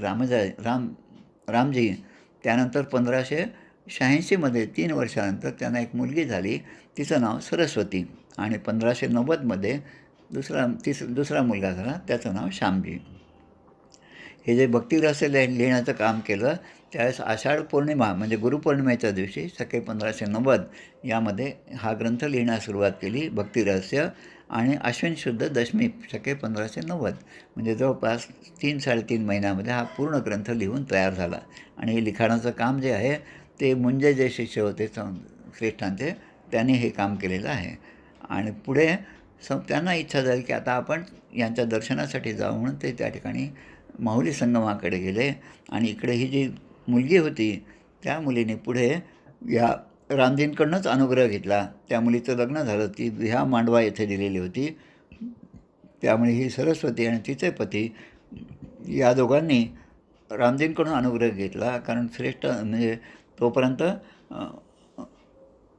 रामजी, त्यानंतर 1586मध्ये 3 वर्षानंतर त्यांना एक मुलगी झाली, तिचं नाव सरस्वती. आणि 1590मध्ये दुसरा मुलगा झाला, त्याचं नाव श्यामजी. हे जे भक्तिरहस्य लिहिण्याचं काम केलं त्यावेळेस आषाढ पौर्णिमा म्हणजे गुरुपौर्णिमेच्या दिवशी शके 1590 यामध्ये हा ग्रंथ लिहिण्यास सुरुवात केली, भक्तिरहस्य. आणि अश्विन शुद्ध दशमी शके 1590 म्हणजे जवळपास 3-3.5 महिन्यामध्ये हा पूर्ण ग्रंथ लिहून तयार झाला. आणि हे लिखाणाचं काम जे आहे ते मुंजे जे शिष्य होते श्रेष्ठांचे, त्यांनी हे काम केलेलं आहे. आणि पुढे त्यांना इच्छा झाली की आता आपण यांच्या दर्शनासाठी जाऊ, म्हणून ते त्या ठिकाणी माहुली संगमाकडे गेले. आणि इकडे ही जी मुलगी होती त्या मुलीने पुढे या रामजींकडूनच अनुग्रह घेतला. त्या मुलीचं लग्न झालं, ती ह्या मांडवा येथे दिलेली होती. त्यामुळे ही सरस्वती आणि तिचे पती या दोघांनी रामजींकडून अनुग्रह घेतला, कारण श्रेष्ठ म्हणजे तोपर्यंत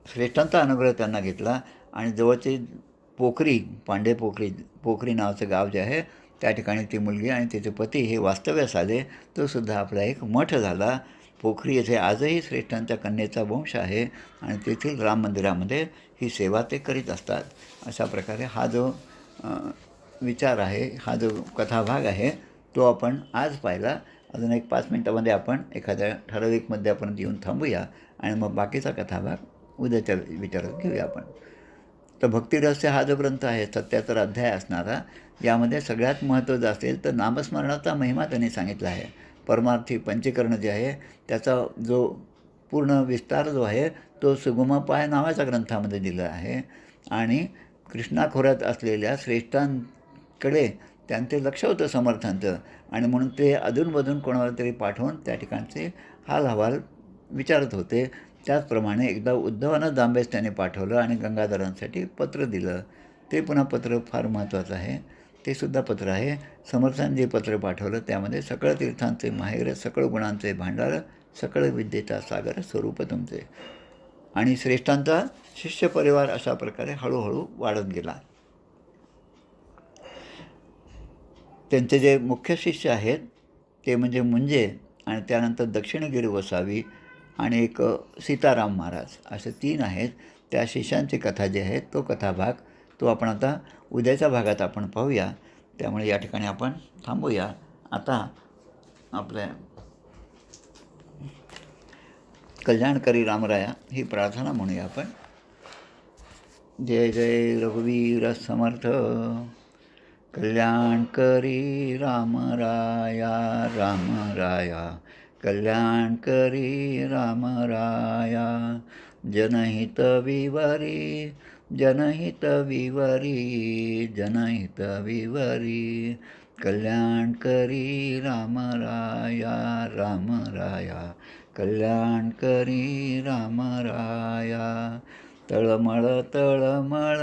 श्रेष्ठांचा अनुग्रह त्यांना घेतला आणि जवळचे पोखरी, पांडे पोखरी नावाचं गाव जे आहे त्या ठिकाणी ती मुलगी आणि तिचे पती हे वास्तव्यास आले. तो सुद्धा आपला एक मठ झाला. पोखरी येथे आजही श्रेष्ठांच्या कन्येचा वंश आहे आणि तेथील राम मंदिरामध्ये ही सेवा ते करीत असतात. अशा प्रकारे हा जो विचार आहे, हा जो कथाभाग आहे तो आपण आज पाहिला. अजून एक 5 मिनटामध्ये आपण एखाद्या ठराविक मुद्द्यापर्यंत येऊन थांबूया आणि मग बाकीचा कथाभाग उद्याच्या विचारात घेऊया आपण. तर भक्तिरहस्य हा जो ग्रंथ आहे 77 अध्याय असणारा, यामध्ये सगळ्यात महत्त्वाचं असेल तर नामस्मरणाचा महिमा त्यांनी सांगितला आहे. परमार्थी पंचीकरण जे आहे त्याचा जो पूर्ण विस्तार जो आहे तो सुगमोपाय नावाच्या ग्रंथामध्ये दिला आहे आणि कृष्णाखोऱ्यात असलेल्या श्रेष्ठांकडे त्यांचे लक्ष होतं समर्थांचं आणि म्हणून ते अधूनमधून कोणाला तरी पाठवून त्या ठिकाणचे हाल अहवाल विचारत होते. त्याचप्रमाणे एकदा उद्धवानं जांबेस त्याने पाठवलं आणि गंगाधरांसाठी पत्र दिलं. ते पुन्हा पत्र फार महत्त्वाचं आहे. ते सुद्धा पत्र आहे. समर्थांनी जे पत्र पाठवलं त्यामध्ये सकळ तीर्थांचे माहेर, सकळ गुणांचे भांडार, सकळ विद्येचा सागर स्वरूप तुमचे. आणि श्रेष्ठांचा शिष्य परिवार अशा प्रकारे हळूहळू वाढत गेला. त्यांचे जे मुख्य शिष्य आहेत ते म्हणजे मुंजे आणि त्यानंतर दक्षिणगिरी वसावी आणि एक सीताराम महाराज असे 3 आहेत. त्या शिष्यांची कथा जी आहे तो कथाभाग तो आपण आता उद्याच्या भागात आपण पाहूया. त्यामुळे या ठिकाणी आपण थांबूया. आता आपल्या कल्याणकरी रामराया ही प्रार्थना म्हणूया आपण. जय जय रघुवीर समर्थ. कल्याणकरी रामराया रामराया, कल्याणकरी रामराया. जनहित विवरी जनहित विवरी जनहित विवरी, कल्याणकरी रामराया रामराया, कल्याणकरी रामराया. तळमळ तळमळ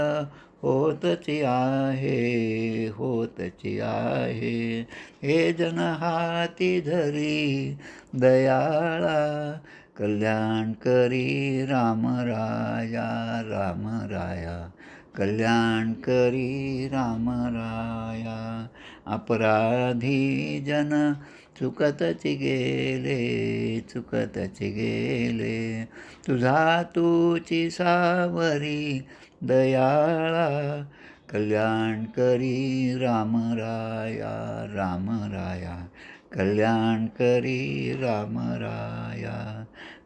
होतची आहे होतची आहे, हे जन हाती धरी दयाळा. कल्याणकरी रामराया रामराया, कल्याणकरी रामराया. अपराधी जन चुकतची गेले, तुझा तूची सावरी दयाळा. कल्याणकरी रामराया रामराया, कल्याणकरी रामराया.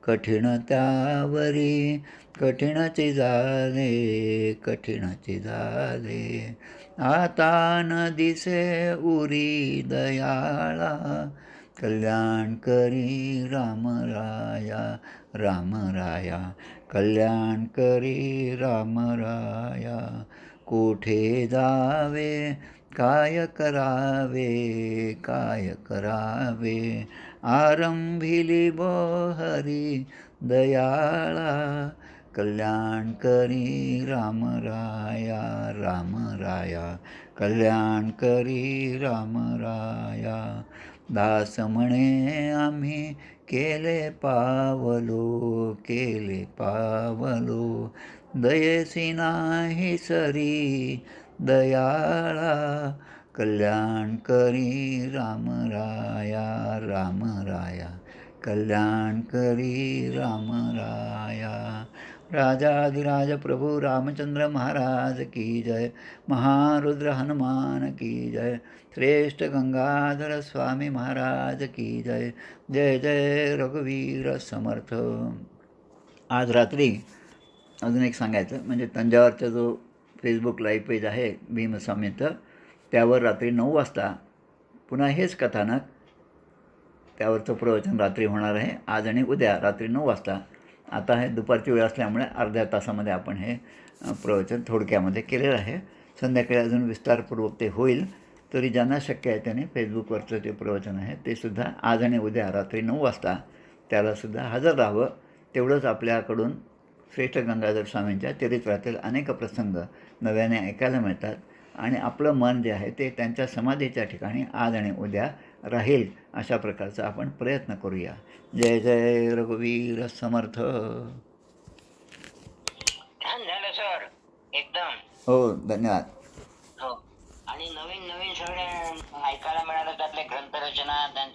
कठीण त्यावरी कठीणची झाले, आता न दिसे उरी दयाळा. कल्याणकरी रामराया रामराया, कल्याणकरी रामराया. कोठे जावे काय करावे, आरंभिली बोहरी दयाळा. कल्याणकरी रामराया रामराया, कल्याणकरी रामराया. दास म्हणे आम्ही केले पावलो, दयेसी नाही सरी दयाळा. कल्याणकरी रामराया रामराया, कल्याणकरी रामराया. राजाधिराज प्रभू रामचंद्र महाराज की जय. महारुद्र हनुमान की जय. श्रेष्ठ गंगाधर स्वामी महाराज की जय. जय जय रघुवीर समर्थ. आज रात्री अजून एक सांगायचं म्हणजे तंजावरचा जो फेसबुक लाईव्ह पेज आहे भीमस्वामींचं, त्यावर रात्री 9 वाजता पुन्हा हेच कथानक, त्यावरचं प्रवचन रात्री होणार आहे आज आणि उद्या रात्री 9 वाजता. आता हे दुपारची वेळ असल्यामुळे अर्ध्या तासामध्ये आपण हे प्रवचन थोडक्यामध्ये केलेलं आहे. संध्याकाळी अजून विस्तारपूर्वक ते होईल. तरी ज्यांना शक्य आहे त्याने फेसबुकवरचं जे प्रवचन आहे ते सुद्धा आज आणि उद्या रात्री 9 वाजता त्यालासुद्धा हजर राहावं. तेवढंच आपल्याकडून श्रेष्ठ गंगाधर स्वामींच्या चरित्रातील अनेक प्रसंग नव्याने ऐकायला मिळतात. आणि आपलं मन जे आहे ते त्यांच्या समाधीच्या ठिकाणी आज आणि उद्या राहील अशा प्रकारचा आपण प्रयत्न करूया. जय जय रघुवीर समर्थ. छान झालं सर, एकदम. हो, धन्यवाद. हो. आणि नवीन नवीन सगळे ऐकायला मिळालं, त्यातले ग्रंथरचना, त्यांचे